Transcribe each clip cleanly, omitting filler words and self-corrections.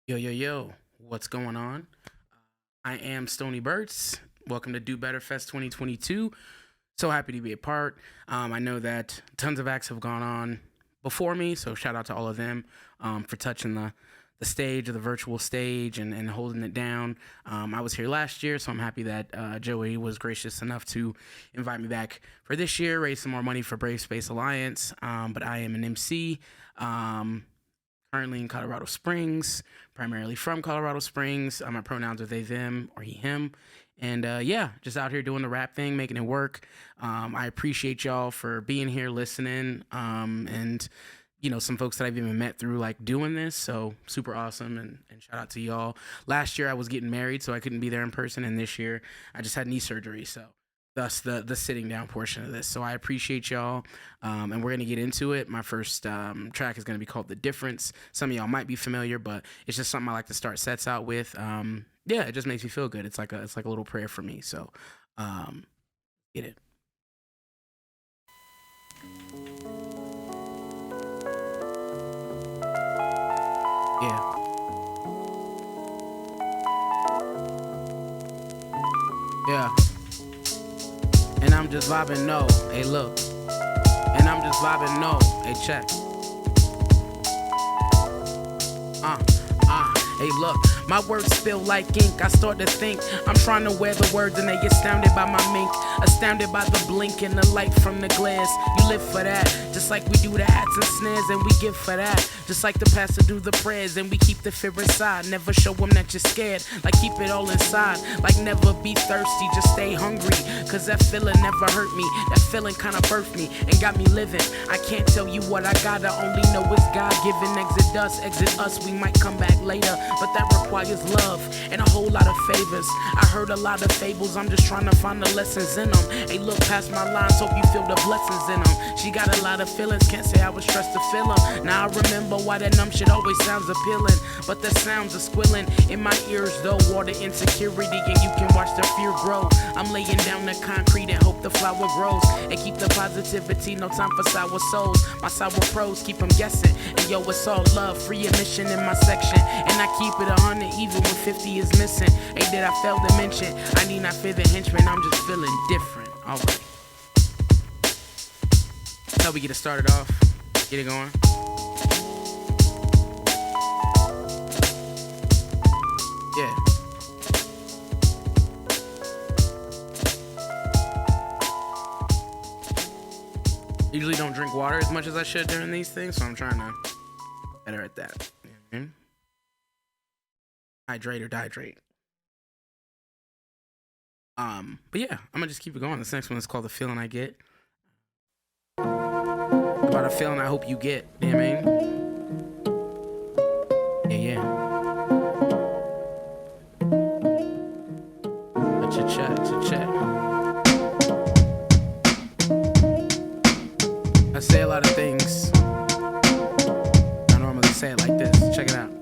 Yo, yo, yo, what's going on? I am Stoney Bertz. Welcome to Do Better Fest 2022. So happy to be a part. I know that tons of acts have gone on before me, so shout out to all of them for touching the stage, or the virtual stage, and holding it down. I was here last year, so I'm happy that Joey was gracious enough to invite me back for this year, raise some more money for Brave Space Alliance. But I am an MC. Currently in Colorado Springs, primarily from Colorado Springs. My pronouns are they, them, or he, him. And just out here doing the rap thing, making it work. I appreciate y'all for being here, listening, and some folks that I've even met through like doing this. So super awesome, and shout out to y'all. Last year I was getting married, so I couldn't be there in person, and this year I just had knee surgery, so thus the sitting down portion of this. So I appreciate y'all, and we're going to get into it. My first track is going to be called The Difference. Some of y'all might be familiar, but it's just something I like to start sets out with. It just makes me feel good. It's like a little prayer for me. So get it. Yeah. Yeah. And I'm just vibing, no, hey look. And I'm just vibing, no, hey check. Hey look, my words spill like ink. I start to think I'm trying to wear the words, and they get astounded by my mink. Astounded by the blink and the light from the glass. You live for that, just like we do the hats and snares, and we give for that. Just like the pastor do the prayers, and we keep the fear inside. Never show them that you're scared, like keep it all inside. Like never be thirsty, just stay hungry. Cause that feeling never hurt me. That feeling kinda birthed me and got me living. I can't tell you what I got, I only know it's God-given. Exit us, we might come back later. But that requires love and a whole lot of favors. I heard a lot of fables, I'm just trying to find the lessons in them. Hey, look past my lines, hope you feel the blessings in them. She got a lot of feelings, can't say I was stressed to feel them. Now I remember why that numb shit always sounds appealing. But the sounds are squilling in my ears though. Water insecurity, and you can watch the fear grow. I'm laying down the concrete and hope the flower grows. And keep the positivity, no time for sour souls. My sour pros keep them guessing. And yo, it's all love, free admission in my section. And I keep it 100 even when 50 is missing. Hey, did I fail to mention? I need not fear the henchman, I'm just feeling different. Alright. That's how we get it started off. Get it going. Yeah. Usually don't drink water as much as I should during these things, so I'm trying to get better at that. Mm-hmm. Hydrate or dihydrate. But yeah, I'm gonna just keep it going. This next one is called The Feeling I Get. About a feeling I hope you get. You know what I mean? Yeah. Check. I say a lot of things. I normally say it like this. Check it out.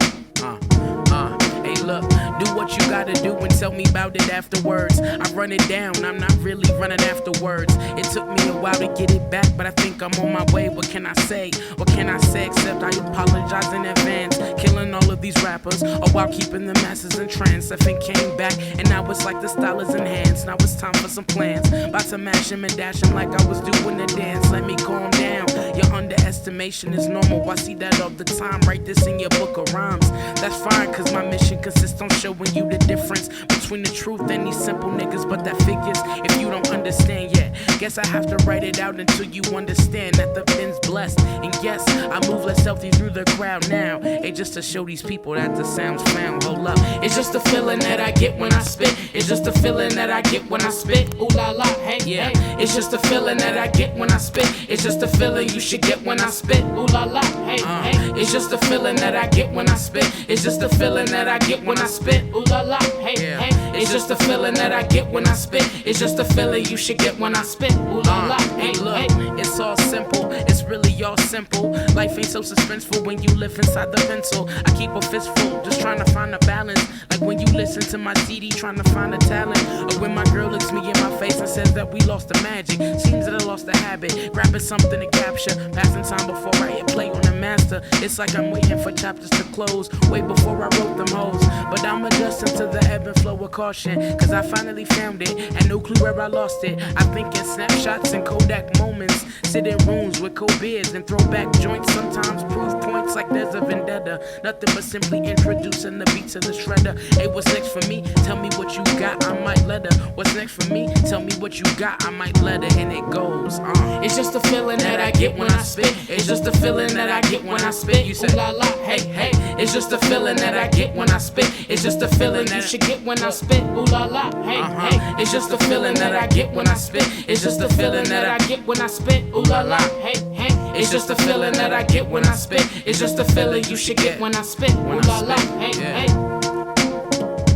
Hey look, do what you gotta do and tell me about it afterwards. I run it down, I'm not really running after words. It took me a while to get it back, but I think I'm on my way. What can I say? What can I say except I apologize in advance? Killing all of these rappers, while keeping the masses in trance. I think came back, and now it's like the style is enhanced. Now it's time for some plans. About to mash him and dash him like I was doing the dance. Let me calm down. Your underestimation is normal. I see that all the time. Write this in your book of rhymes. That's fine, cause my mission consists on showing you the difference between the truth and these simple niggas. But that figures if you don't understand yet. Guess I have to write it out until you understand that the pen's blessed. And yes, I move less healthy through the crowd now. It's just to show these people that the sound's found. Hold up, it's just the feeling that I get when I spit. It's just the feeling that I get when I spit. Ooh la la, hey, yeah. It's just the feeling that I get when I spit. It's just the feeling you should get when I spit. Ooh la la, hey, hey. It's just the feeling that I get when I spit. It's just the feeling that I get when I spit. Ooh la la, hey, hey. It's just the feeling that I get when I spit. It's just the feeling you should get when I spit. Ooh la la, hey, look, it's it's all simple, it's really all simple. Life ain't so suspenseful when you live inside the pencil. I keep a fistful, just trying to find a balance. Like when you listen to my CD, trying to find a talent. Or when my girl looks me in my face and says that we lost the magic. Seems that I lost the habit, grabbing something to capture. Passing time before I hit play on the master. It's like I'm waiting for chapters to close, way before I wrote them hoes. But I'm adjusting to the ebb and flow of caution, cause I finally found it, and no clue where I lost it. I think in snapshots and Kodak moments. Sit in rooms with cold beers and throw back joints. Sometimes prove points like there's a vendetta. Nothing but simply introducing the beat to the shredder. Hey, what's next for me? Tell me what you got, I might let her. What's next for me? Tell me what you got, I might let her. And it goes, it's just a feeling that I get when I spit. It's just a feeling that I get when I spit. You say, ooh la la, hey, hey. It's just a feeling that I get when I spit. It's just a feeling that you should get when I spit. Ooh la la, hey, hey. It's just a feeling that I get when I spit. It's just a feeling that I get when I spit. Ooh la la, hey, hey. It's just a feeling that I get when I spit. It's just a feeling you should get when I spit. Ooh la la, hey, hey.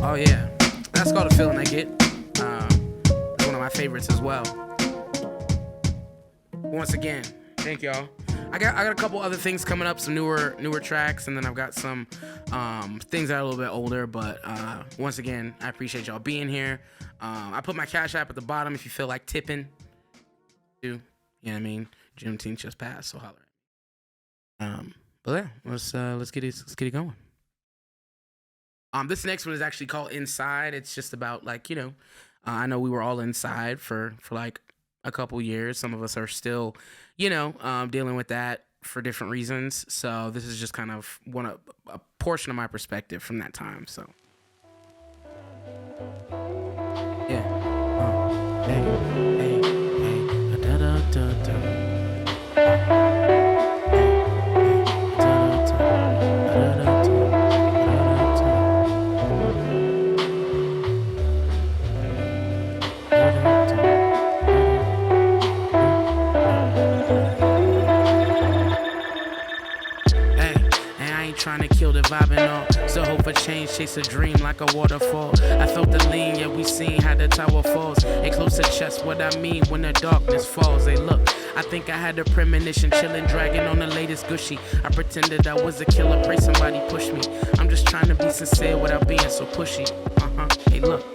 Oh yeah, that's called a feeling I get. It's one of my favorites as well. Once again, thank y'all. I got a couple other things coming up, some newer tracks, and then I've got some things that are a little bit older. But once again, I appreciate y'all being here. I put my Cash App at the bottom if you feel like tipping. You know what I mean? Juneteenth just passed, so holler. But yeah, let's get it going. This next one is actually called Inside. It's just about like, I know we were all inside for like a couple years. Some of us are still, dealing with that for different reasons. So this is just kind of a portion of my perspective from that time. So yeah. Hey, da da da da. Trying to kill the vibe and all, so hope for change, chase a dream like a waterfall. I felt the lean, yeah, we seen how the tower falls. Hey, close to chest, what I mean when the darkness falls. Hey, look, I think I had a premonition, chilling, dragging on the latest gushy. I pretended I was a killer, pray somebody push me. I'm just trying to be sincere without being so pushy. Hey, look.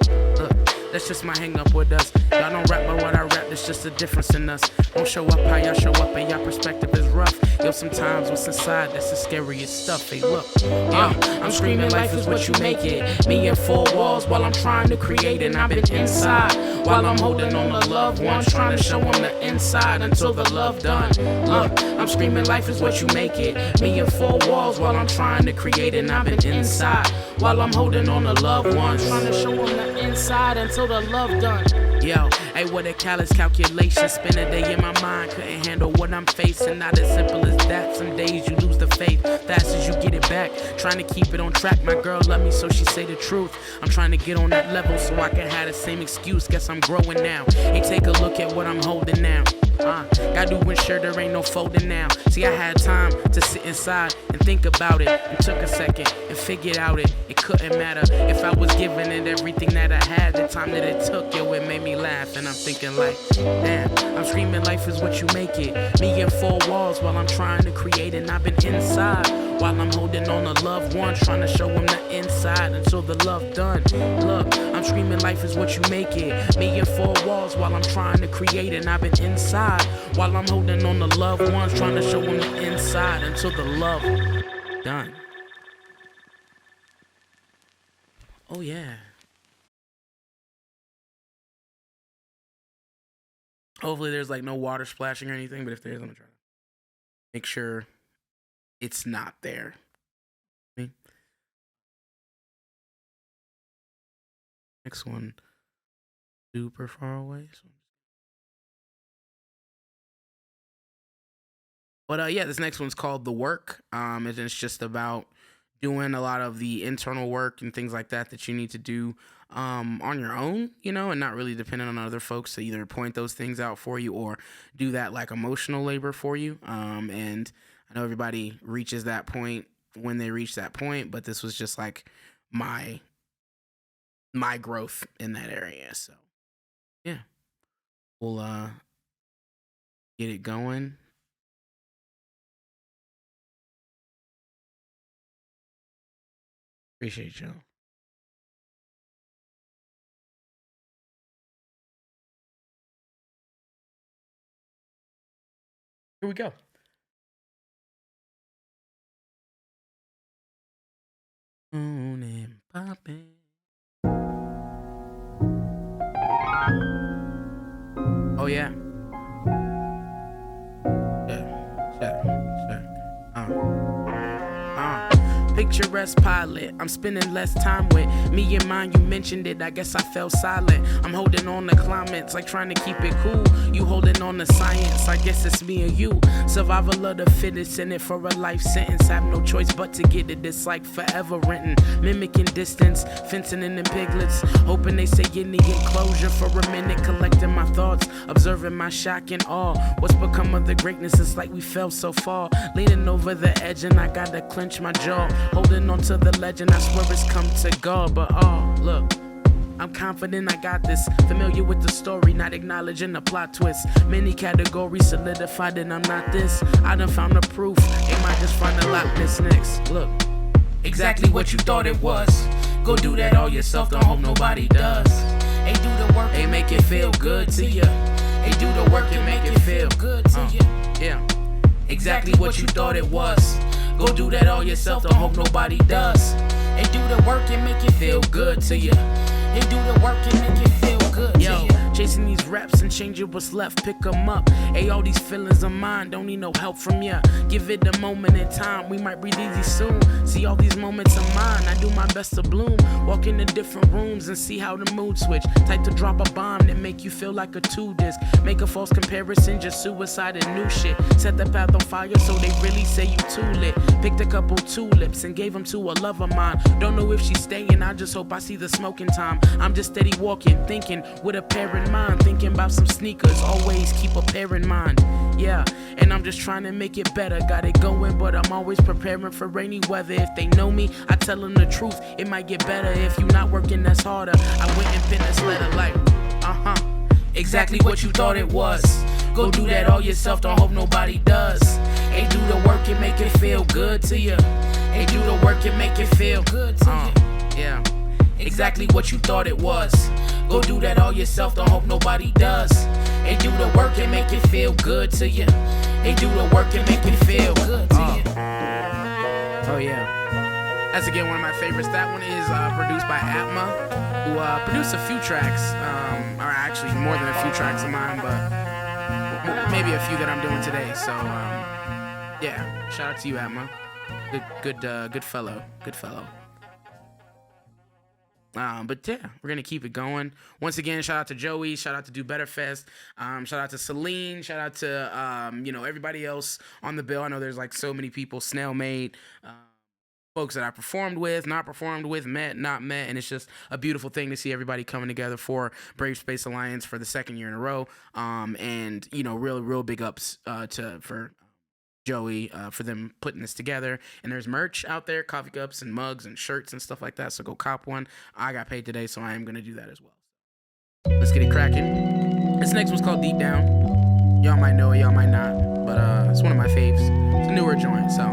That's just my hang up with us. Y'all don't rap about what I rap, there's just a difference in us. Don't show up how y'all show up and y'all perspective is rough. Yo, sometimes what's inside, that's the scariest stuff. Hey, look, I'm screaming life is what you make it. Me in four walls while I'm trying to create, and I've been inside while I'm holding on to loved ones, trying to show them the inside until the love done. Look, I'm screaming life is what you make it. Me in four walls while I'm trying to create, and I've been inside while I'm holding on to loved ones, trying to show them the inside until the love done. Yo, hey, what a callous calculation. Spend a day in my mind, couldn't handle what I'm facing. Not as simple as that. Some days you lose the faith, fast as you get it back. Trying to keep it on track. My girl love me, so she say the truth. I'm trying to get on that level so I can have the same excuse. Guess I'm growing now. Hey, take a look at what I'm holding now. Gotta do ensure there ain't no folding now. See, I had time to sit inside and think about it, and took a second and figured out it couldn't matter if I was giving it everything that I had. The time that it took, yo, it made me laugh. And I'm thinking like, damn, I'm screaming life is what you make it. Me in four walls while I'm trying to create, and I've been inside while I'm holding on to loved ones, trying to show them the inside until the love done. Look, I'm screaming life is what you make it. Me in four walls while I'm trying to create, and I've been inside while I'm holding on to loved ones, trying to show them the inside until the love done. Oh yeah. Hopefully there's like no water splashing or anything, but if there is, I'm gonna try to make sure it's not there. Next one, super far away. But yeah, this next one's called The Work. And it's just about doing a lot of the internal work and things like that you need to do on your own, and not really dependent on other folks to either point those things out for you or do that like emotional labor for you. And I know everybody reaches that point when they reach that point, but this was just like my growth in that area. So yeah, we'll Get it going. Appreciate y'all. Here we go. And popping. Oh yeah. Picturesque pilot, I'm spending less time with me and mine. You mentioned it, I guess I fell silent. I'm holding on to climates, like trying to keep it cool. You holding on to science, I guess it's me and you. Survival of the fittest, in it for a life sentence. Have no choice but to get it, it's like forever renting. Mimicking distance, fencing in the piglets. Hoping they say in the enclosure for a minute. Collecting my thoughts, observing my shock and awe. What's become of the greatness, it's like we fell so far. Leaning over the edge and I gotta clench my jaw. Holding on to the legend, I swear it's come to God. But look, I'm confident I got this. Familiar with the story, not acknowledging the plot twist. Many categories solidified that I'm not this. I done found the proof, they might just find a lot this next. Look, exactly what you thought it was. Go do that all yourself, don't hope nobody does. Hey, do the work, hey, make it feel good to you. Hey, do the work and make it feel good to you. Yeah, exactly what you thought it was. Go do that all yourself, don't hope nobody does. And do the work and make it feel good to you. And do the work and make it feel good to you. Chasing these reps and changing what's left, pick them up. Hey, all these feelings of mine don't need no help from ya. Give it a moment in time, we might breathe easy soon. See all these moments of mine, I do my best to bloom. Walk into different rooms and see how the mood switch. Type to drop a bomb that make you feel like a 2-disc. Make a false comparison, just suicide and new shit. Set the path on fire so they really say you too lit. Picked a couple tulips and gave them to a love of mine. Don't know if she's staying, I just hope I see the smoke in time. I'm just steady walking, thinking with a pair in mind. Thinking about some sneakers, always keep a pair in mind. Yeah, and I'm just trying to make it better. Got it going, but I'm always preparing for rainy weather. If they know me, I tell them the truth. It might get better if you not working, that's harder. I went and penned this letter like, exactly what you thought it was. Go do that all yourself, don't hope nobody does. Hey, do the work and make it feel good to you. Hey, do the work and make it feel good to you. Yeah, exactly what you thought it was. Go do that all yourself, don't hope nobody does. Hey, do the work and make it feel good to you. Hey, do the work and make it feel good to you. Oh yeah, that's again one of my favorites. That one is produced by Atma, who produced a few tracks, or actually more than a few tracks of mine, but maybe a few that I'm doing today. So yeah, shout out to you, Atma. Good fellow. But yeah, we're gonna keep it going. Once again, shout out to Joey, shout out to Do Better Fest, shout out to Celine, shout out to everybody else on the bill. I know there's like so many people, Snail Made, folks that I performed with, not performed with, met, not met, and it's just a beautiful thing to see everybody coming together for Brave Space Alliance for the second year in a row. And real big ups for Joey for them putting this together. And there's merch out there, coffee cups and mugs and shirts and stuff like that, so go cop one. I got paid today, so I am gonna do that as well. Let's get it cracking. This next one's called Deep Down. Y'all might know it, y'all might not, but it's one of my faves. It's a newer joint, so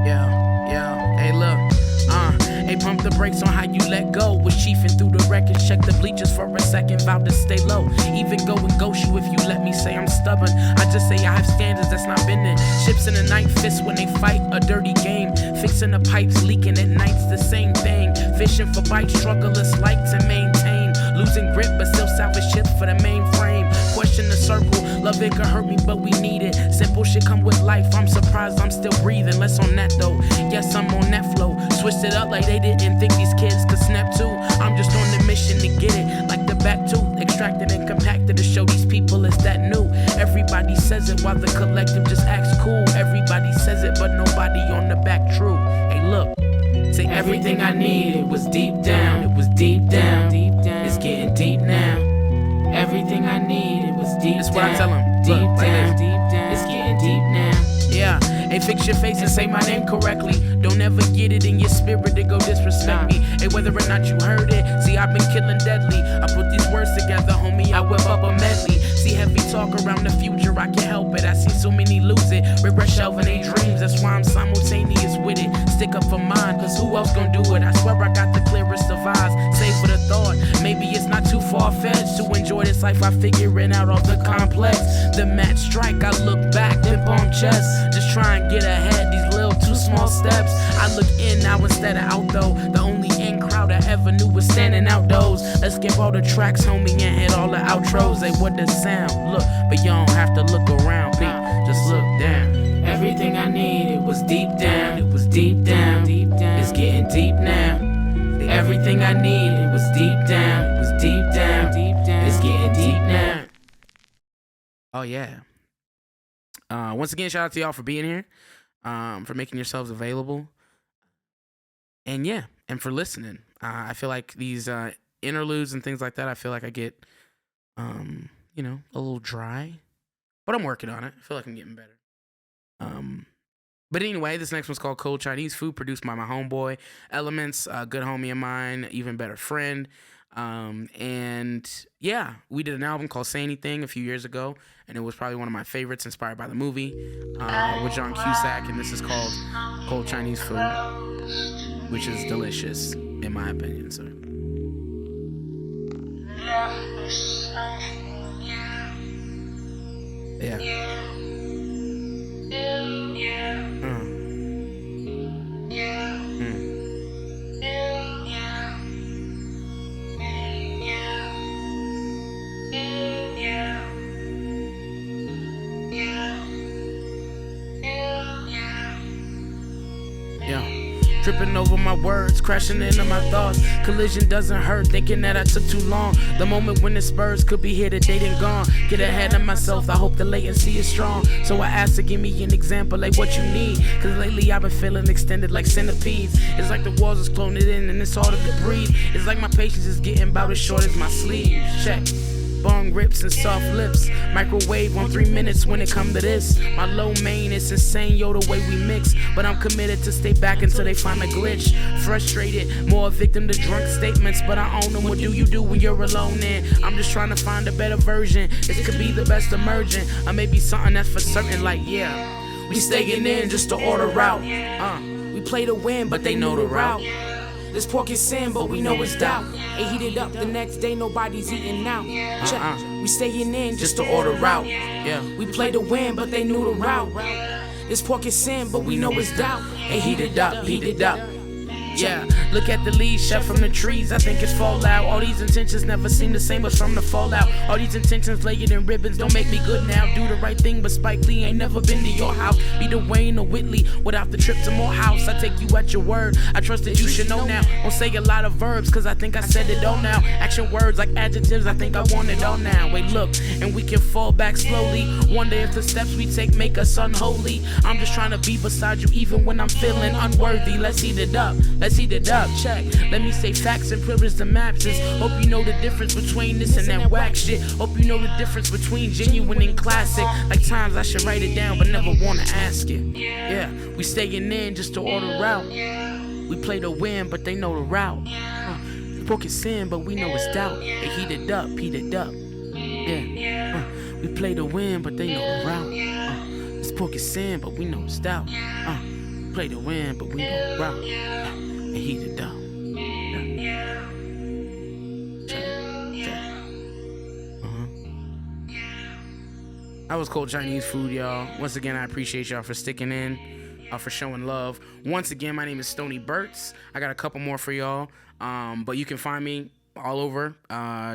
yeah, hey look, hey, pump the brakes on how you let go. Was chiefing through the records, check the bleachers for a second, vowed to stay low. Even go and ghost you if you let me say I'm stubborn. I just say I have standards, that's not bending. Ships in the night, fists when they fight, a dirty game. Fixing the pipes, leaking at night's the same thing. Fishing for bites, strugglers like to maintain. Losing grip, but still salvage ship for the mainframe. Question the circle, love it could hurt me, but we need it. Simple shit come with life, I'm surprised I'm still breathing. Less on that though, yes I'm on that flow. Switched it up like they didn't think these kids could snap too. I'm just on the mission to get it, like the back tooth. Extracted and compacted to show these people it's that new. Everybody says it while the collective just acts cool. Everybody says it, but nobody on the back true. Hey look, say everything I needed was deep down. It was deep down. It's getting deep now. Everything I needed was deep down. That's what I tell them. Deep down. It's getting deep now. Yeah, Hey, fix your face and say my name correctly. Don't ever get it in your spirit to go disrespect me. Hey, whether or not you heard it, see, I've been killing deadly. I put these words together, homie, I whip up a medley. See heavy talk around the future, I can't help it. I see so many lose it, regret shelving their dreams. That's why I'm simultaneous with it. Stick up for mine, cause who else gon' do it? I swear I got the clearest of eyes. Save for the thought, maybe it's not too far-fetched to enjoy this life. I figuring out all the complex. The match strike, I look back, then palm chest. Just try and get ahead, these little too small steps. I look in now instead of out though. The only in crowd I ever knew was standing outdoors. Let's skip all the tracks, homie, and hit all the outros. They what the sound, look, but you don't have to look around, Pete, just look down. Everything I needed was deep down, it was deep down, it's getting deep now. Everything I needed was deep down, it was deep down, it's getting deep now. Oh yeah. Once again, shout out to y'all for being here, for making yourselves available, and yeah, and for listening. I feel like these interludes and things like that, I feel like I get, a little dry, but I'm working on it. I feel like I'm getting better. But anyway, this next one's called Cold Chinese Food, produced by my homeboy Elements, a good homie of mine, even better friend. And yeah, we did an album called Say Anything a few years ago, and it was probably one of my favorites, inspired by the movie, with John Cusack, and this is called Cold Chinese Food, which is delicious, in my opinion, so. Yeah. Tripping over my words, crashing into my thoughts. Collision doesn't hurt, thinking that I took too long. The moment when the Spurs could be here today then gone. Get ahead of myself, I hope the latency is strong. So I asked to give me an example, like what you need. Cause lately I've been feeling extended like centipedes. It's like the walls is closing in and it's harder to breathe. It's like my patience is getting about as short as my sleeve. Check. Bong rips and soft lips. Microwave on 3 minutes when it come to this. My low main is insane, yo, the way we mix. But I'm committed to stay back until they find a glitch. Frustrated, more a victim to drunk statements. But I own them, what do you do when you're alone in? I'm just trying to find a better version. This could be the best emergent. Or maybe something that's for certain, like, yeah. We staying in just to order out. We play to win, but they know the route. This pork is sin, but we know it's doubt. It heated up the next day, nobody's eating out. Check, we staying in just to order out. Yeah, we play to win, but they knew the route. This pork is sin, but we know it's doubt. It heated up, heated up. Yeah, look at the leaves shut from the trees, I think it's fallout. All these intentions never seem the same as from the fallout. All these intentions layered in ribbons don't make me good now. Do the right thing, but Spike Lee ain't never been to your house. Be the Wayne or Whitley without the trip to Morehouse. I take you at your word, I trust that you should know now. Won't say a lot of verbs, cause I think I said it all now. Action words like adjectives, I think I want it all now. Wait, look, and we can fall back slowly. Wonder if the steps we take make us unholy. I'm just trying to be beside you even when I'm feeling unworthy. Let's heat it up. Let's heat it up, check. Let me say facts and privilege the maps. Hope you know the difference between this and that whack shit. Hope you know the difference between genuine and classic. Like times I should write it down but never wanna ask it. Yeah, we staying in just to order out. We play to win but they know the route. Pork is sin but we know it's doubt. They heat it up, heat it up. Yeah, we play to win but they know the route. This pork is sin but we know it's doubt. Play to win, but we know route. And heat it up. That was Cold Chinese Food, y'all. Once again, I appreciate y'all for sticking in, for showing love. Once again, my name is Stoney Bertz. I got a couple more for y'all, but you can find me all over.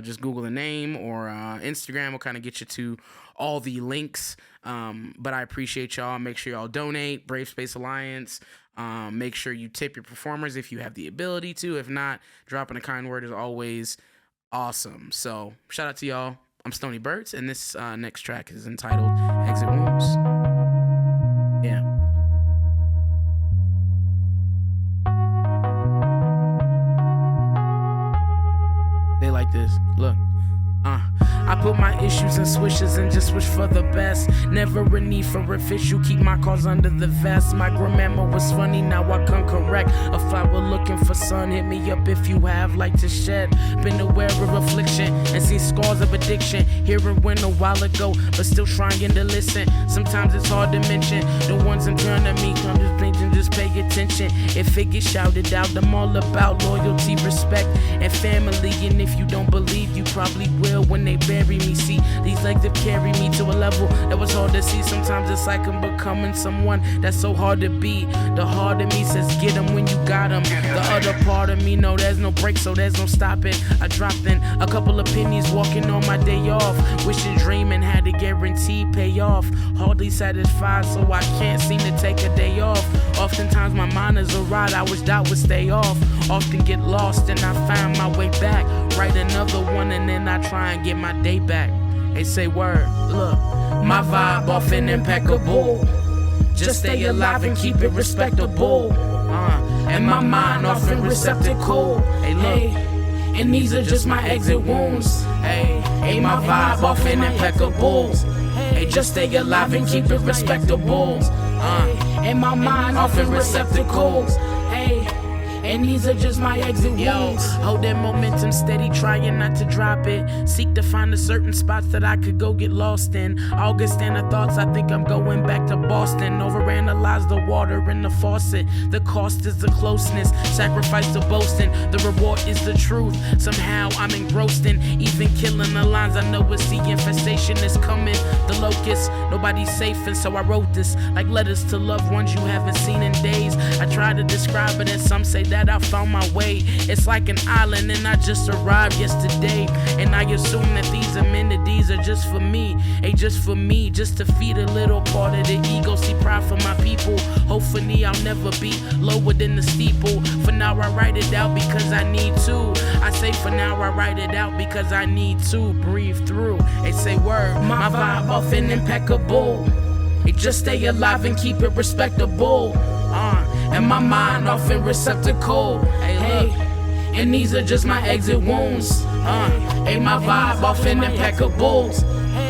Just Google the name, or Instagram will kind of get you to all the links. But I appreciate y'all. Make sure y'all donate. Brave Space Alliance. Make sure you tip your performers if you have the ability to. If not, dropping a kind word is always awesome. So shout out to y'all. I'm Stoney Bertz, and this next track is entitled Exit Wounds. Yeah. They like this. Look. I put my issues in swishes and just wish for the best. Never a need for official, keep my cause under the vest. My grandmama was funny, now I come correct. A flower looking for sun, hit me up if you have light to shed. Been aware of affliction and seen scars of addiction. Hearing when a while ago, but still trying to listen. Sometimes it's hard to mention the ones in front of me. Come just blinking, just pay attention. If it gets shouted out, I'm all about loyalty, respect, and family. And if you don't believe, you probably will when they bury me. See, these legs have carried me to a level that was hard to see. Sometimes it's like I'm becoming someone that's so hard to be. The heart of me says get them when you got them. The other part of me know there's no break, so there's no stopping. I dropped in a couple of pennies walking on my day off. Wishing, dreaming, had a guarantee pay off. Hardly satisfied, so I can't seem to take a day off. Oftentimes my mind is a ride, I wish that would stay off. Often get lost and I find my way back. Write another one and then I try and get my day back. They say word, look, my vibe often impeccable. Just stay alive and keep it respectable. And my mind often receptacle. Hey, look, and these are just my exit wounds. Hey, my vibe often impeccable. Hey, just stay alive and keep it respectable. And my mind often receptacles. Hey, and these are just my exit wounds. Hold that momentum steady, trying not to drop it. Seek to find the certain spots that I could go get lost in. August and the thoughts, I think I'm going back to Boston. Overanalyze the water in the faucet. The cost is the closeness, sacrifice to boasting. The reward is the truth. Somehow I'm engrossed in even killing the lines. I know it's the infestation is coming. The locust, nobody's safe, and so I wrote this like letters to loved ones you haven't seen in days. I try to describe it and some say that I found my way. It's like an island and I just arrived yesterday. And I assume that these amenities are just for me. Just for me, just to feed a little part of the ego. See pride for my people. Hopefully I'll never be lower than the steeple. For now I write it out because I need to. I say for now I write it out because I need to breathe through. They say word, my vibe often impeccable. Just stay alive and keep it respectable. And my mind often receptacle. Hey, and these are just my exit wounds. Hey, my vibe often impeccable.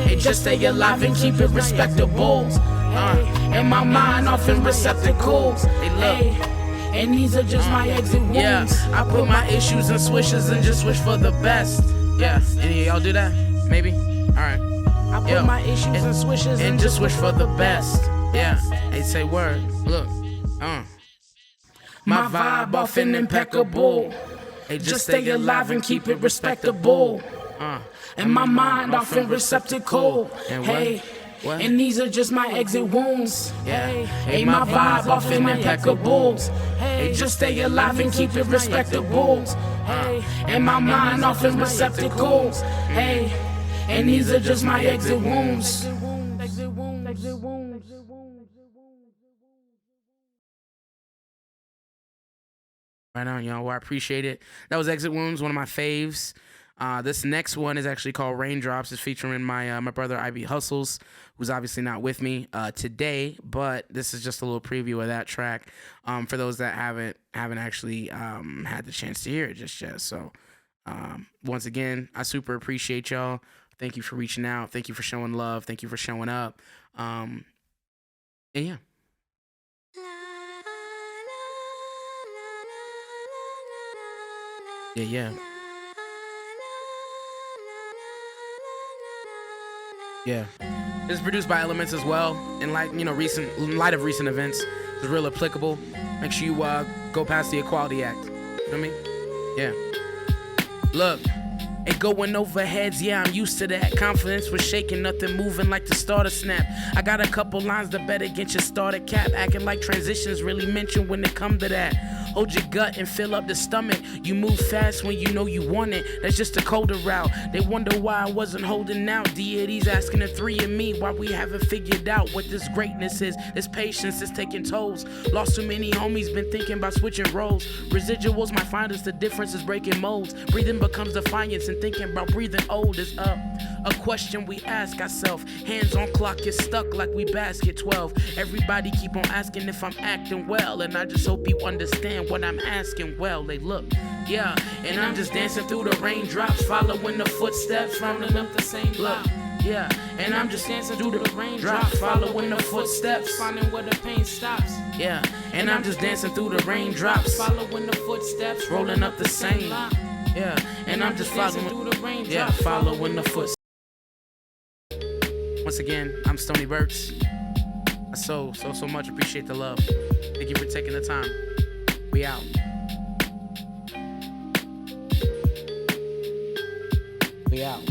Hey, just stay alive and keep it respectable. And my mind often receptacles. Hey, look. And these are just my exit wounds. Yeah, I put my issues in swishes and just wish for the best. Yeah, any of y'all do that? Maybe? Alright. I put my issues in swishes and just wish for the best. Yeah, they say word. Look, my vibe often impeccable. Just stay alive and keep it respectable. And my mind often receptacle. Hey, and these are just my exit wounds. Hey, my vibe often impeccable. Hey, just stay alive and keep it respectable. Hey, and my mind often receptacles. Hey, and these are just my exit wounds. Right on, y'all. Well, I appreciate it. That was Exit Wounds, one of my faves. This next one is actually called Raindrops. It's featuring my brother Ivy Hustles, who's obviously not with me today, but this is just a little preview of that track for those that haven't actually had the chance to hear it just yet. So once again, I super appreciate y'all. Thank you for reaching out. Thank you for showing love. Thank you for showing up. And yeah. Yeah. This is produced by Elements as well. And like, in light of recent events, it's real applicable. Make sure you go past the Equality Act. You know what I mean? Yeah. Look. It going over heads, yeah, I'm used to that. Confidence was shaking, nothing moving like the starter snap. I got a couple lines to bet against your starter cap. Acting like transitions really mentioned when it come to that. Hold your gut and fill up the stomach. You move fast when you know you want it. That's just a colder route. They wonder why I wasn't holding out. Deities asking the three of me why we haven't figured out what this greatness is. This patience is taking tolls. Lost too many homies, been thinking about switching roles. Residuals, my finders, the difference is breaking molds. Breathing becomes defiance and thinking about breathing old is up. A question we ask ourselves. Hands on clock, get stuck like we basket 12. Everybody keep on asking if I'm acting well, and I just hope you understand what I'm asking. Well, they look, yeah, and I'm just dancing through the raindrops, following the footsteps, rounding up the same block. Yeah, and I'm just dancing through the raindrops, following the footsteps, finding where the pain stops. Yeah, and I'm just dancing through the raindrops, following the footsteps, rolling up the same. Yeah, and I'm just following through the raindrops, yeah, following the footsteps. Once again, I'm Stoney Bertz. I so much appreciate the love. Thank you for taking the time. We out. We out.